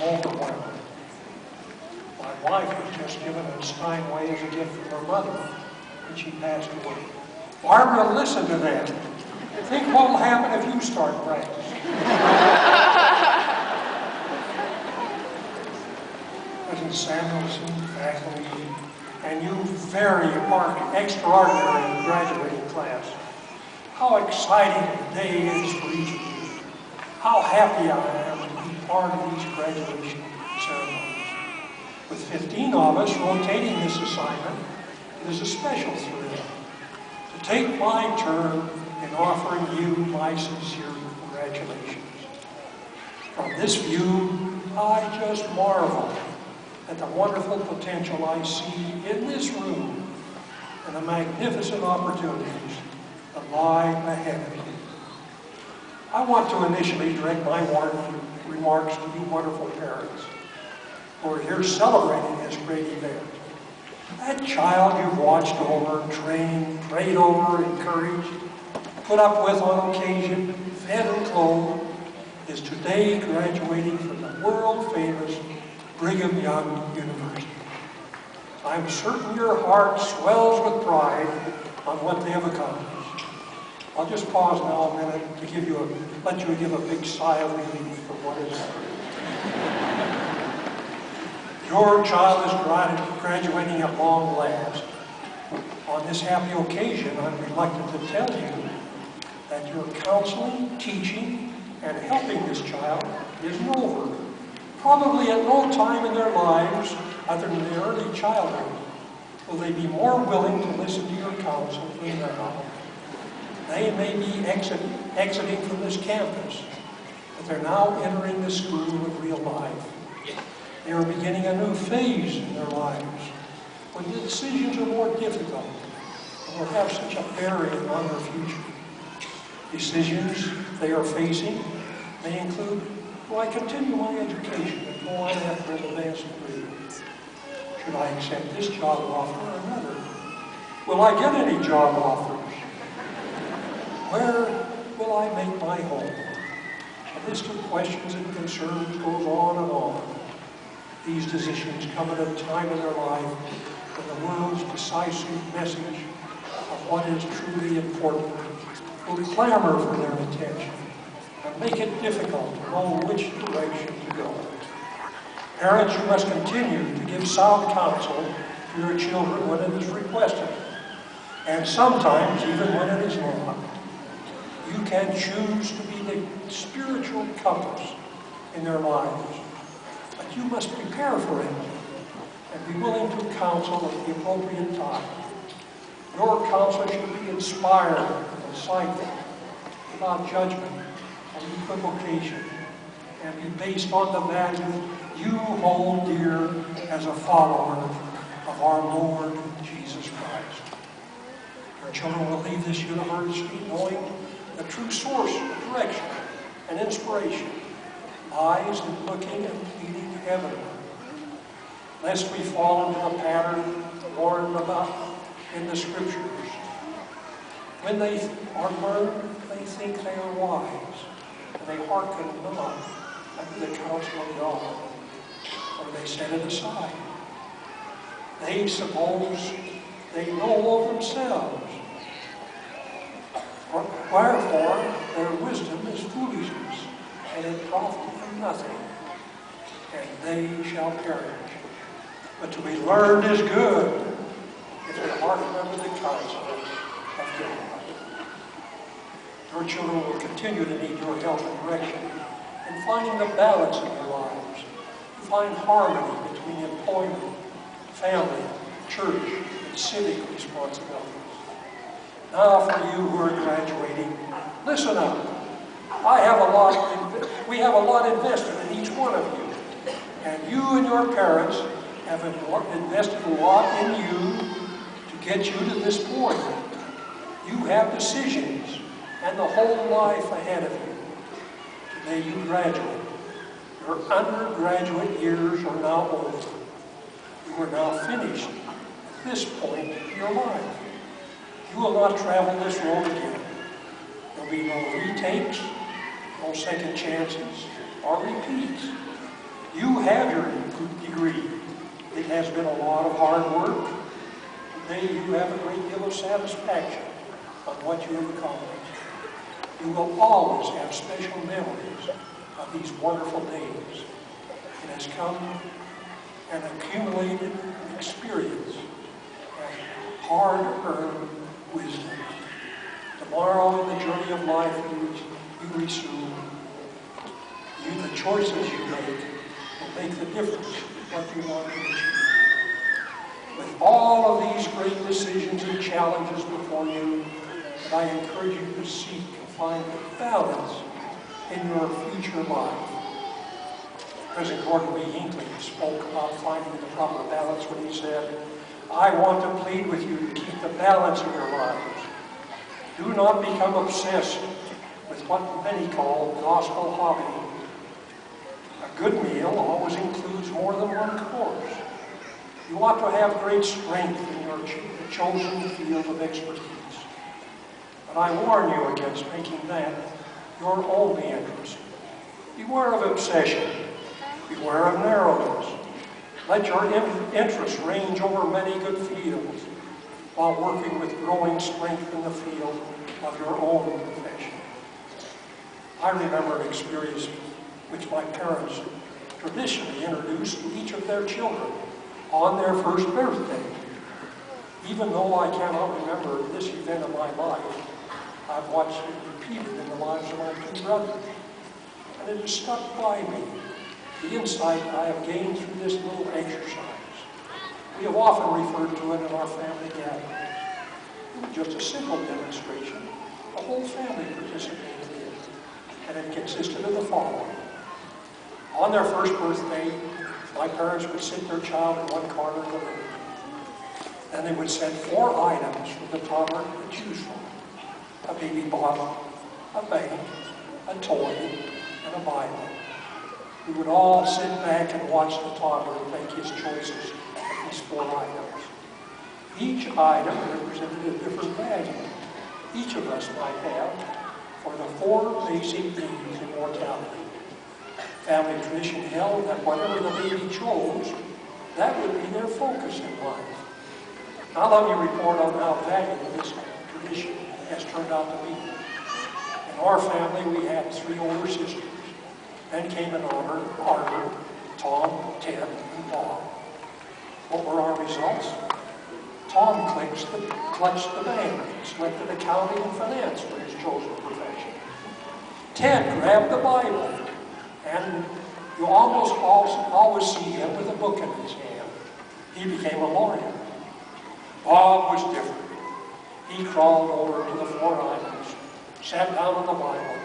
overwhelmed. My wife was just given a Steinway as a gift from her mother when she passed away. Barbara, listen to that. Think what will happen if you start practicing. President Samuelson, faculty, and you very extraordinary graduating class. How exciting the day is for each of you. How happy I am to be part of these graduation ceremonies. With 15 of us rotating this assignment, it is a special thrill to take my turn in offering you my sincere congratulations. From this view, I just marvel at the wonderful potential I see in this room and the magnificent opportunities that lie ahead of you. I want to initially direct my remarks to you wonderful parents who are here celebrating this great event. That child you've watched over, trained, prayed over, encouraged, put up with on occasion, fed and clothed, is today graduating from the world-famous Brigham Young University. I'm certain your heart swells with pride on what they have accomplished. I'll just pause now a minute to let you give a big sigh of relief for what is happening. Your child is graduating at long last. On this happy occasion, I'm reluctant to tell you that your counseling, teaching, and helping this child isn't over. Probably at no time in their lives, other than their early childhood, will they be more willing to listen to your counsel than now. They may be exiting from this campus, but they're now entering the school of real life. They are beginning a new phase in their lives, when the decisions are more difficult and will have such a bearing on their future. Decisions they are facing may include, will I continue my education and go on after an advanced degree? Should I accept this job offer or another? Will I get any job offers? Where will I make my home? A list of questions and concerns goes on and on. These decisions come at a time in their life when the world's decisive message of what is truly important will clamor for their attention and make it difficult to know which direction to go. Parents, you must continue to give sound counsel to your children when it is requested, and sometimes even when it is not. You can choose to be the spiritual compass in their lives, but you must prepare for it and be willing to counsel at the appropriate time. Your counsel should be inspiring and insightful, without judgment and equivocation, and be based on the value you hold dear as a follower of our Lord Jesus Christ. Your children will leave this university knowing the true source of direction and inspiration lies in looking and pleading heaven, lest we fall into the pattern warned about in the Scriptures. When they are learned, they think they are wise, and they hearken not unto the counsel of God, or they set it aside. They suppose they know all themselves. Wherefore, their wisdom is foolishness, and it profiteth them nothing, and they shall perish. But to be learned is good, if they hearken unto the counsel of God. Your children will continue to need your help and direction in finding the balance in their lives, to find harmony between employment, family, church, and civic responsibilities. Now for you who are graduating, listen up. We have a lot invested in each one of you. And you and your parents have invested a lot in you to get you to this point. You have decisions and the whole life ahead of you. Today you graduate. Your undergraduate years are now over. You are now finished at this point in your life. You will not travel this road again. There will be no retakes, no second chances, or repeats. You have your degree. It has been a lot of hard work. Today you have a great deal of satisfaction on what you have accomplished. You will always have special memories of these wonderful days. It has come an accumulated experience and hard-earned wisdom. Tomorrow, in the journey of life you resume, the choices you make will make the difference in what you want to achieve. With all of these great decisions and challenges before you, I encourage you to seek and find balance in your future life. President Gordon B. Hinckley spoke about finding the proper balance when he said, "I want to plead with you to keep the balance in your lives. Do not become obsessed with what many call gospel hobby. A good meal always includes more than one course. You want to have great strength in your chosen field of expertise. But I warn you against making that your only interest. Beware of obsession. Beware of narrowness. Let your interests range over many good fields while working with growing strength in the field of your own profession." I remember an experience which my parents traditionally introduced to each of their children on their first birthday. Even though I cannot remember this event of my life, I've watched it repeated in the lives of my two brothers. And it has stuck by me, the insight I have gained through this little exercise. We have often referred to it in our family gatherings. It was just a simple demonstration. The whole family participated in it, and it consisted of the following. On their first birthday, my parents would sit their child in one corner of the room. Then they would set 4 items for the toddler to choose from: a baby bottle, a bank, a toy, and a Bible. We would all sit back and watch the toddler make his choices of these 4 items. Each item represented a different value each of us might have for the 4 basic needs in mortality. Family tradition held that whatever the baby chose, that would be their focus in life. Now let me report on how valuable this tradition has turned out to be. In our family, we had 3 older sisters. Then came an order, Arthur, Tom, Ted, and Bob. What were our results? Tom clutched the bank, selected accounting and finance for his chosen profession. Ted grabbed the Bible, and you almost always see him with a book in his hand. He became a lawyer. Bob was different. He crawled over to the 4 items, sat down on the Bible,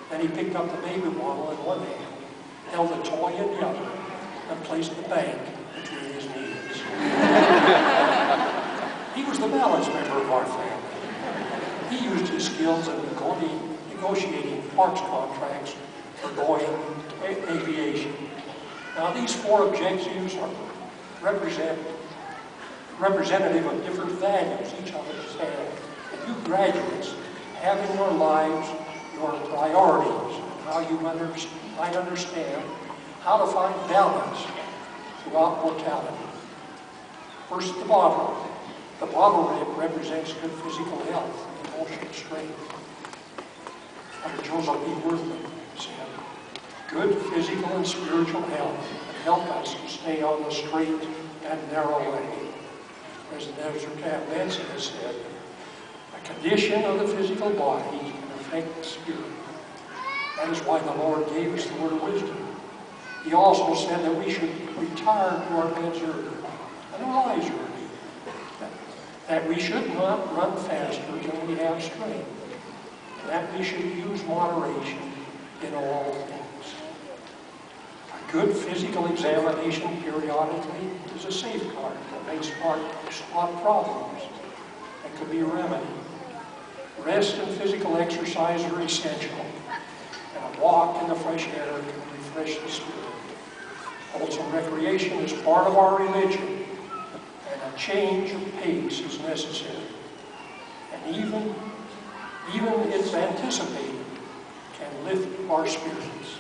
then he picked up the baby bottle in one hand, held the toy in the other, and placed the bank between his knees. He was the balanced member of our family. He used his skills in negotiating parts contracts for Boeing Aviation. Now these 4 objectives are representative of different values each of us have. And you graduates have in your lives your priorities and how you might understand how to find balance throughout mortality. First, the bottle. The bottle represents good physical health and emotional strength. Dr. Joseph B. Worthman said, "Good physical and spiritual health can help us to stay on the straight and narrow way." President Ezra Taft Benson has said, "A condition of the physical body can affect the spirit." That is why the Lord gave us the word of wisdom. He also said that we should retire to our beds early and arise early. That we should not run faster than we have strength. And that we should use moderation in all things. A good physical examination periodically is a safeguard that may spot problems that could be remedied. Rest and physical exercise are essential, and a walk in the fresh air can refresh the spirit. Also, recreation is part of our religion, and a change of pace is necessary. And even it's anticipated, can lift our spirits.